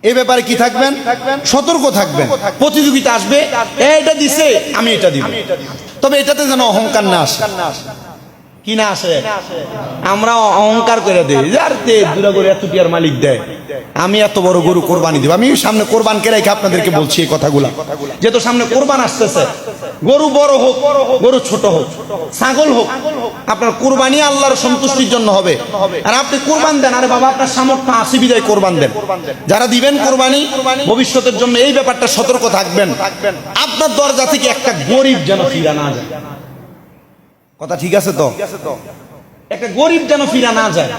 এই ব্যাপারে কি থাকবেন? সতর্ক থাকবেন। প্রতিযোগিতা আসবে, এটা দিছে আমি এটা দিব, তবে এটাতে যেন অহংকার না আসে। কি না আসে? আমরা অহংকার করে দিই, যার দুরা করে এত টিয়ার মালিক দেয়, আমি এত বড় গরু কোরবানি দিব। আমি সামনে কোরবানকে রেখে আপনাদেরকে বলছি এই কথাগুলা, যেহেতু সামনে কোরবান আসতেছে। গরু বড় হোক, গরু ছোট হোক, ছাগল হোক, আপনার কোরবানি আল্লাহর সন্তুষ্টির জন্য হবে। আর আপনি কোরবান দেন, আরে বাবা আপনার সামর্থ্য আছে বিদায় কোরবান দেন। যারা দিবেন কোরবানি ভবিষ্যতের জন্য এই ব্যাপারটা সতর্ক থাকবেন, আপনার দরজা থেকে একটা গরিব যেন ফিরা না যায়। কথা ঠিক আছে তো? একটা গরিব যেন ফিরা না যায়,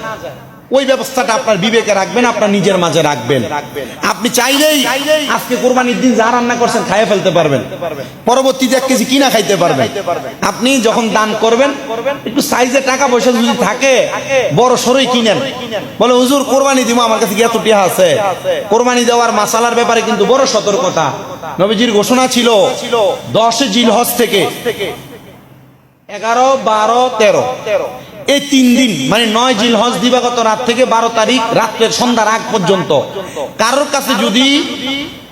ওই ব্যবস্থাটা আপনার বিবেকে রাখবেন, আপনার নিজের মাঝে রাখবেন। আপনি চাইলেই আজকে কোরবানির দিন যা রান্না করছেন খাইয়ে ফেলতে পারবেন, পরবর্তীতে 1 কেজি কিনা খাইতে পারবেন। আপনি যখন দান করবেন একটু সাইজে টাকা পয়সা যদি থাকে বড় সরই কিনেন, বলে হুজুর কোরবানি দিব, আমার কাছে এত টাকা আছে। কোরবানি দেওয়ার মাসালার ব্যাপারে কিন্তু বড় সতর্কতা। নবীজির ঘোষণা ছিল 10 জিলহজ থেকে 11, 12, 13 এই 3 দিন, মানে 9 জিলহজ দিবাগত রাত থেকে 12 তারিখ রাত্রের সন্ধ্যার আগ পর্যন্ত কারোর কাছে যদি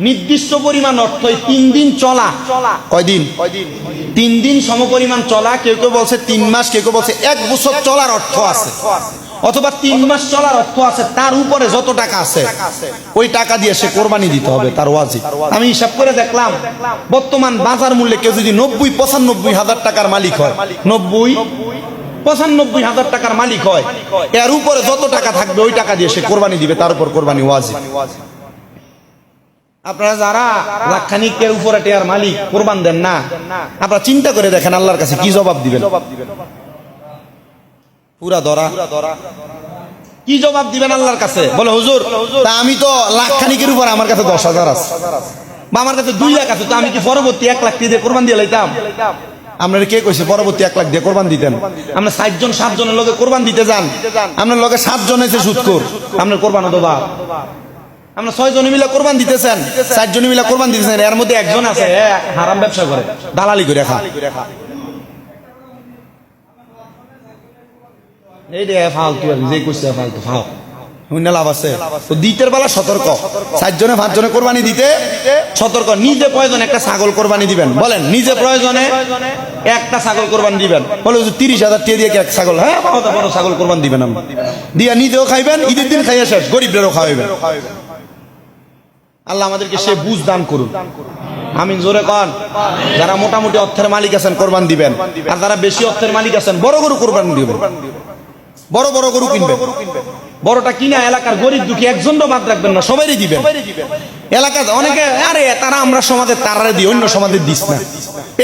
নির্দিষ্ট পরিমাণ অর্থ 3 দিন চলা, কয়দিন? 3 দিন সমপরিমাণ চলা, কেউ কেউ বলছে 3 মাস, কেউ কেউ বলছে 1 বছর চলার অর্থ আছে, অথবা 3 মাস চলার অর্থ আছে, তার উপরে যত টাকা আছে ওই টাকা দিয়ে সে কোরবানি দিতে হবে, তার ওয়াজিব। আমি হিসাব করে দেখলাম বর্তমান বাজার মূল্যে কেউ যদি 90-95 হাজার টাকার মালিক হয়, 90-95 হাজার টাকার মালিক হয়, এর উপরে যত টাকা থাকবে ওই টাকা দিয়ে সে কোরবানি দিবে, তার উপর কোরবানি ওয়াজিব। আপনারা যারা লাখখানিকের উপরে টেয়ার মালিক কোরবান দেন না, আপনারা চিন্তা করে দেখেন আল্লাহর কাছে কি জবাব দিবেন। পুরা ধরা কি জবাব দিবেন আল্লাহর কাছে? বলে হুজুর তা আমি তো লাখখানিকের উপরে আমার কাছে 10,000 আছে, বা আমার কাছে 2 লাখ আছে, তো আমি কি পরবর্তী 1 লাখ দিয়ে কোরবান দিয়ে লাইতাম? আপনারা কে কইছে পরবর্তী 1 লাখ দিয়ে কোরবান দিতেন? আমরা 60 জন 7 জনের লগে কোরবান দিতে যান, আপনার লগে 7 জন এসে সুদখোর, আপনার কোরবান তো বাপ। আমরা 6 জন মিলে কোরবান দিতেছেন, 4 জন মিলে কোরবান দিতেছেন, এর মধ্যে একজন আছে হারাম ব্যবসা করে, দালালি করে খা। এই রে ফালতু, যে কইছে ফালতু ফাও শূন্য লাভ আছে। তো দিতের বেলা সতর্ক, 4 জনে 5 জনে কোরবানি দিতে সতর্ক। নিজে প্রয়োজনে একটা ছাগল কোরবানি দিবেন, বলেন নিজে প্রয়োজনে একটা ছাগল কোরবানি দিবেন, বলে 30,000 টাকা দিয়ে এক ছাগল, হ্যাঁ বড় ছাগল কোরবানি দিবেন, আমরা দিয়া নিজেও খাইবেন, ঈদের দিন খাইয়া শেষ, গরিবদেরও খাওয়াইবেন। আল্লাহ আমাদেরকে সে বুঝ দান করুন, আমিন জোরে কন। যারা মোটামুটি অর্থের মালিক আছেন কোরবান দিবেন, আর যারা বেশি অর্থের মালিক আছেন বড় গরু কোরবান দিবেন, বড় বড় গরু কিনবেন। বড়টা কিনা এলাকার গরিব দুঃখী একজনও বাদ রাখবেন না, সবারই দিবেন। এলাকায় অনেকে আরে তারা আমরা সমাজের তারারে দিই, অন্য সমাজের দিস না,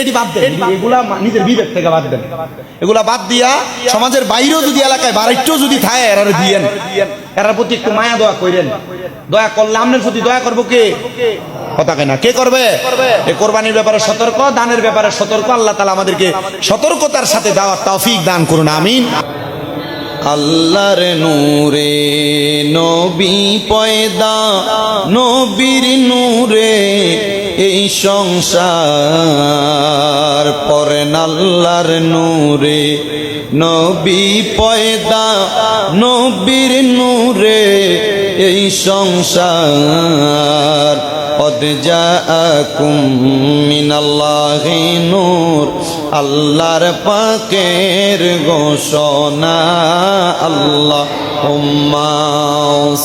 এটি বাদ দেন। এগুলা নিজের বিবেক থেকে বাদ দেন, এগুলা বাদ দিয়া সমাজের বাইরেও যদি এলাকায় বাড়িতেও যদি থাকে এরারে দিয়েন, এরার প্রতি একটু মায়া দয়া করেন। দয়া করলে আপনার প্রতি দয়া করবো কে? কথা কেনা কে করবে? এই কোরবানির ব্যাপারে সতর্ক, দানের ব্যাপারে সতর্ক। আল্লাহ তাআলা আমাদেরকে সতর্কতার সাথে দেওয়ার তৌফিক দান করুন, আমিন। আল্লাহর নূরে নবী পয়দা, নবীর নূরে এই সংসার, পরেন আল্লাহর নূরে নবী পয়দা, নবীর নূরে এই সংসার। قد جاءكم من الله নূর, আল্লাহর পাকের ঘোষণা। আল্লাহুম্মা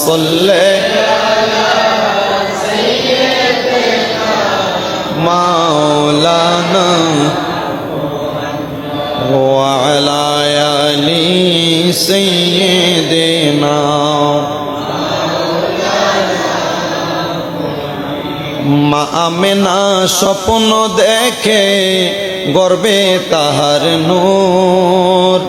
সাল্লি আলা সাইয়্যিদিনা মাওলানা ওয়া আলা আলি সাইয়্যিদিনা। মা আমেনা স্বপ্ন দেখে গর্বে তাহার নূর,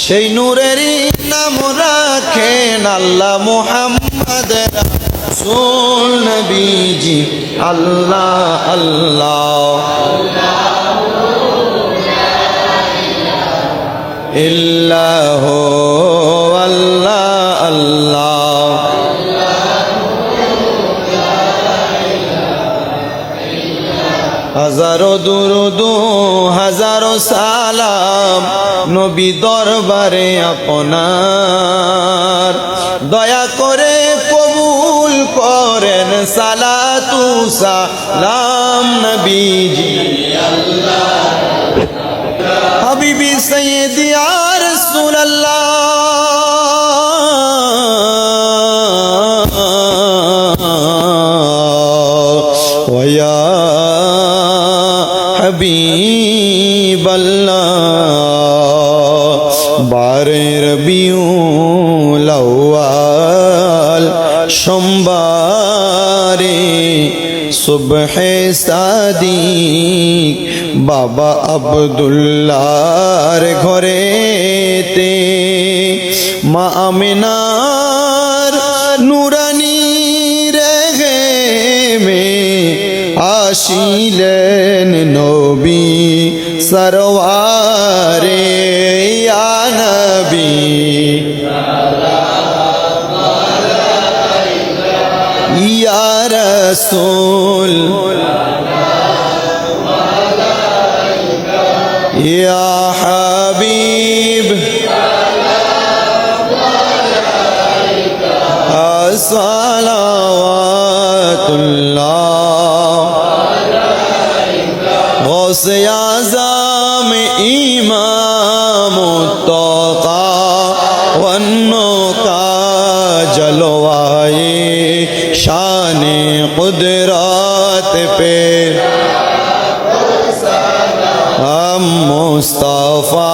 সেই নূরেরই নাম রাখেন আল্লাহ মুহাম্মদ রাসূল নবীজি। আল্লাহ আল্লাহ ইল্লাহু আল্লাহ আল্লাহ। হাজারো দুরুদ হাজারো সালাম নবী দরবারে আপনার, দয়া করে কবুল করেন সালাতু সালাম নবীজি হাবিবি সৈয়দি ইয়া রাসূলুল্লাহ ওয়া ইয়া হাবিবাল্লাহ বারে রবিউল আউয়াল সোমবারে সুবহে সাদিক বাবা আব্দুল্লাহর ঘরেতে মা আমিনার নুরানি রেহেমে আসিলেন নবী সরওয়ারে ইয়া নবী ইয়া রাসূল ইয়া হাবিব আসসালাওয়াতুল্লাহ গৌসে আযম ইমামুত-তাকা ওয়ান-নুকা জলওয়ায়ে শানে কুদরত पे हम मुस्तफा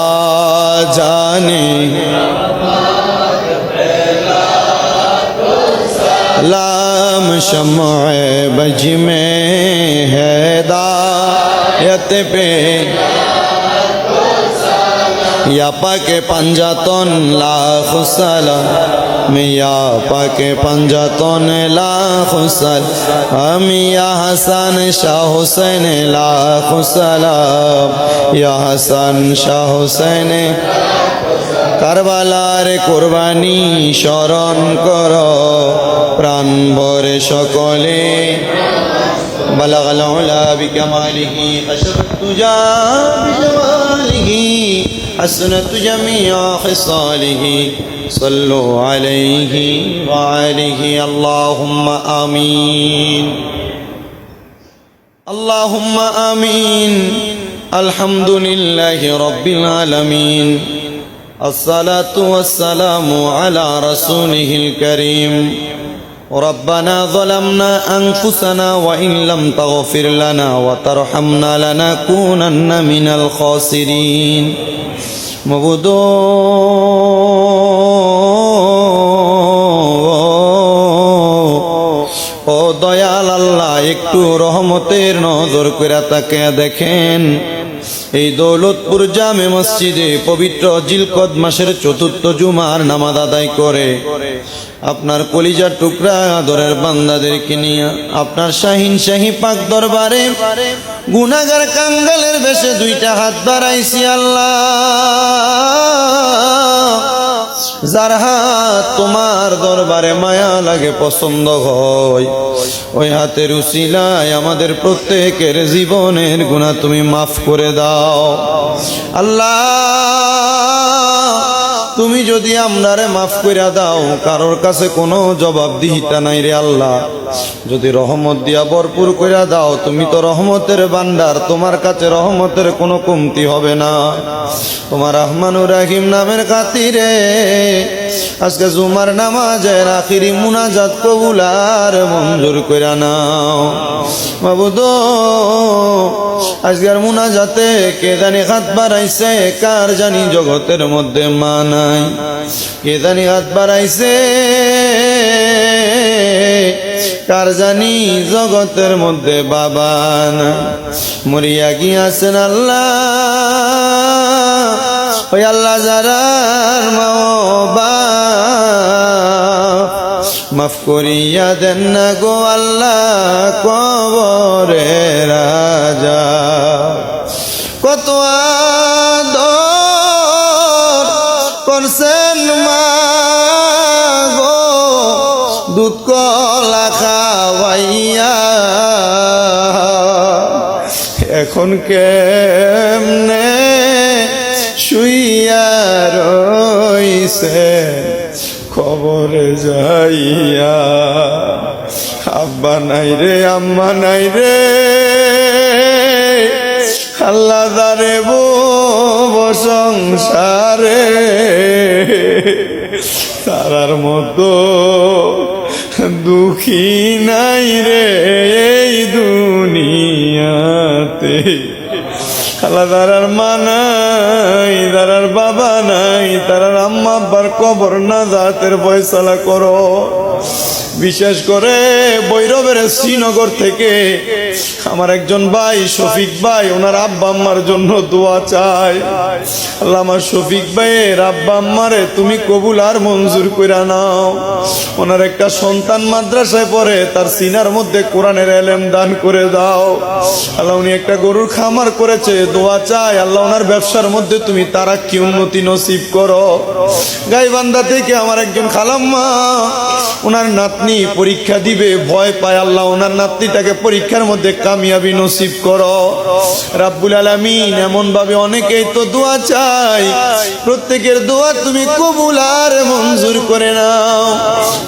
जाने लाम शम्अ बज में हिदायत पे या पाके पंजातन लाख सलाम या पाके पंजातन लाख सलाम या हसन शाह हुसैन लाख सलाम या हसन शाह हुसैन কারবালার কুরবানি স্মরণ কর প্রাণ ভরে সকলে বালাগাল উলা বিকামালিহি হাসরাত তুজা বিজমালিহি হাসনাত জামিআ খিসালিহি সাল্লু আলাইহি ওয়া আলিহি আল্লাহুম্মা আমিন আল্লাহুম্মা আমিন আলহামদুলিল্লাহি রাব্বিল আলামিন الصلاة والسلام على رسوله الكريم ربنا ظلمنا أنفسنا وإن لم تغفر لنا وترحمنا لنكونن من الخاسرين مبدو ও দয়াল আল্লাহ একটু রহমতের নজর করে তাকে দেখেন এই দৌলতপুর জামে মসজিদে পবিত্র জিলকদ মাসের চতুর্থ জুমার নামাজ আদায় করে আপনার কলিজার টুকরা আদরের বান্দাদেরকে নিয়ে আপনার শাহিন শাহী পাক দরবারে গুনাহগার কাঙ্গালের বেশে দুইটা হাত বাড়াইছি আল্লাহ যার হাত তোমার দরবারে মায়া লাগে পছন্দ হয় ওই হাতের উসিলায় আমাদের প্রত্যেকের জীবনের গুনাহ তুমি মাফ করে দাও আল্লাহ তুমি যদি আমরারে মাফ করে দাও কারোর কাছে কোনো জবাবদিহিতা নাই রে আল্লাহ যদি রহমত দিয়া ভরপুর করে দাও তুমি তো রহমতের ভান্ডার তোমার কাছে রহমতের কোনো কমতি হবে না তোমার রহমানুর রহিম নামের খাতিরে আজকে জুমার নামাজের আখিরি মুনাজাত কবুল আর মঞ্জুর করে নাও মাবুদ আজকের মুনাজাতে কে জানি হাত বাড়াইছে কার জানি জগতের মধ্যে মা নাই কে জানি হাত বাড়াইছে কার জানি জগতের মধ্যে বাবা না মরিয়া গিয়াছেন আল্লাহ ওই আল্লাহ যারার মা মাফ করিয়া দেন না গো আল্লাহ কবরে রাজা কত আদর করছেন মা গো দুধ কলা খাওয়াইয়া এখন কেমনে শুইয়া রইছে খবর যাইয়া আব্বা নাই রে, আম্মা নাই রে, আল্লাহ দারে সংসারে তারার মতো দুঃখী নাই রে এই দুনিয়াতে। আল্লাহ তারার মা নাই, তারার বাবা নাই, তারার আম্মা আব্বার কবর না জাতের ফয়সালা করো। বিশেষ করে ভৈরবের শ্রীনগর থেকে আমার একজন ভাই শফিক ভাই, ওনার আব্বা আম্মার জন্য দোয়া চাই। আল্লাহ আমার শফিক ভাইয়ের আব্বা আম্মারে তুমি কবুল আর মঞ্জুর কইরা নাও। ওনার একটা সন্তান মাদ্রাসায় পড়ে, তার সিনার মধ্যে কোরআনের এলেম দান করে দাও। আল্লাহ উনি একটা গরুর খামার করেছে, দোয়া চাই আল্লাহ ওনার ব্যবসার মধ্যে তুমি তারা কি উন্নতি নসিব করো। গাইবান্ধা থেকে আমার একজন খালাম্মা, ওনার নাতনি পরীক্ষা দিবে, ভয় পায়, আল্লাহ ওনার নাতনিটাকে পরীক্ষার মধ্যে কামিয়াবি নসিব করো রাব্বুল আলামিন। এমন ভাবে অনেকেই তো দোয়া চাই, প্রত্যেকের দোয়া তুমি কবুল আর মঞ্জুর করে নাও।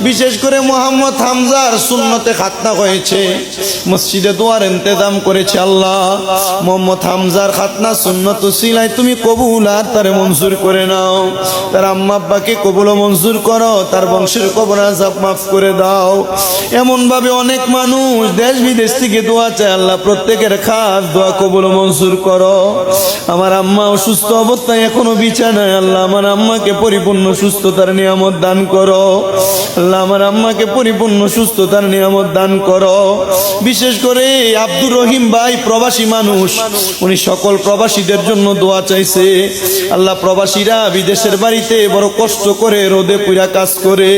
বিশেষ করে মোহাম্মদ হামজার সুন্নতে খাতনা হয়েছে, মসজিদে দোয়ার ইন্তজাম করেছে আল্লাহ। মোহাম্মদ হামজার খাতনা সুন্নত সিলাই তুমি কবুল আর তারে মঞ্জুর করে নাও। তার আম্মা আব্বাকে কবুল ও মঞ্জুর করো, তার বংশের কবর আযাব মাফ করে দাও। এমন ভাবে অনেক মানুষ দেশ বিদেশ থেকে দোয়া চায়, আল্লাহ প্রত্যেকের খাস দোয়া কবুল ও মঞ্জুর করো। আমার আম্মা অসুস্থ অবস্থায় এখনো বিছানায়, আল্লাহ আমার আম্মাকে পরিপূর্ণ সুস্থতার নিয়ামত দান করো। আল্লাহ আমার আম্মাকে পরিপূর্ণ সুস্থতার নিয়ামত দান করো। বিশেষ করে আব্দুর রহিম ভাই প্রবাসী মানুষ, উনি সকল প্রবাসীদের জন্য দোয়া চাইছে। আল্লাহ প্রবাসীরা বিদেশের বাড়িতে বড় কষ্ট করে রোদে পুরা কাজ করে,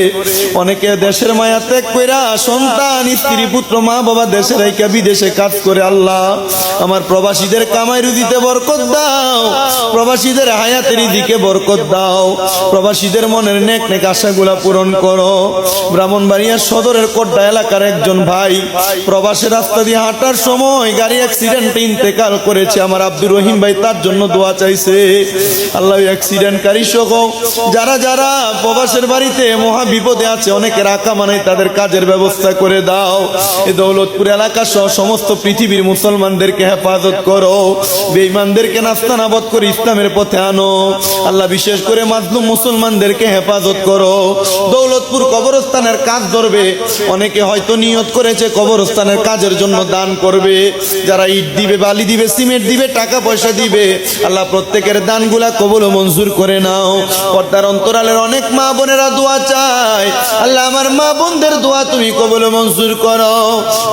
অনেকে দেশের মায়া ত্যাগ কইরা সন্তান স্ত্রী পুত্র মা বাবা দেশে রাইকা বিদেশে কাজ করে। আল্লাহ আমার প্রবাসীদের কামাই রুজিতে বরকত দাও, প্রবাসীদের হায়াতের দিকে বরকত দাও, প্রবাসীদের মনের নেক নেক আশাগুলা পূরণ করো। ব্রাহ্মণবাড়িয়া সদরের কোট্টা এলাকার একজন ভাই প্রবাসের রাস্তা দিয়ে হাঁটার সময় গাড়ি অ্যাক্সিডেন্টে ইন্তেকাল করেছে। আমার আব্দুর রহিম ভাই তার জন্য দোয়া চাইছে। আল্লাহ অ্যাক্সিডেন্টকারী সহ যারা যারা প্রবাসের বাড়িতে মহা বিপদে আছে, অনেকের আঁকা মানে তাদের কাজের ব্যবস্থা করে দাও। এই দৌলতপুর এলাকা সহ সমস্ত পৃথিবীর মুসলমানদেরকে হেফাজত করো, বেঈমানদেরকে নাস্তানাবদ করে ইসলামের পথে আনো। আল্লাহ বিশেষ করে মাজলুম মুসলমানদেরকে হেফাজত করো। দৌলতপুর কবরস্থানের কাজ ধরবে, অনেকে হয়তো নিয়ত করেছে কবরস্থানের কাজের জন্য দান করবে, যারা ইট দিবে, বালি দিবে, সিমেন্ট দিবে, টাকা পয়সা দিবে, আল্লাহ প্রত্যেকের দানগুলা কবুল ও মঞ্জুর করে নাও। পর্দার অন্তরালের অনেক মা বোনেরা দোয়া চায়, আল্লাহ আমার মা বোনদের দোয়া তুমি কবুল ও মঞ্জুর করো।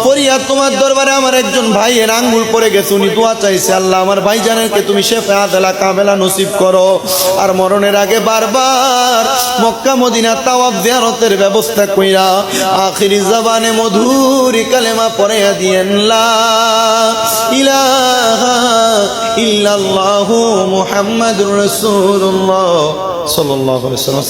ফরিয়াদ তোমার দরবারে আমার একজন ভাইয়ের আঙ্গুল পড়ে গেছে, উনি দোয়া চাইছে, আল্লাহ আমার ভাইজানেরকে তুমি শেফা আদলা কামেলা নসিব করো। আর মরণের আগে বারবার মক্কা মদিনা তাওয়াফ জিয়ারতের ব্যবস্থা কইরা আখিরি জবানে মধুর কালেমা পড়াইয়া দিয়েন, লা ইলাহা ইল্লাল্লাহু মুহাম্মাদুর রাসূলুল্লাহ সাল্লাল্লাহু আলাইহি ওয়াসাল্লাম।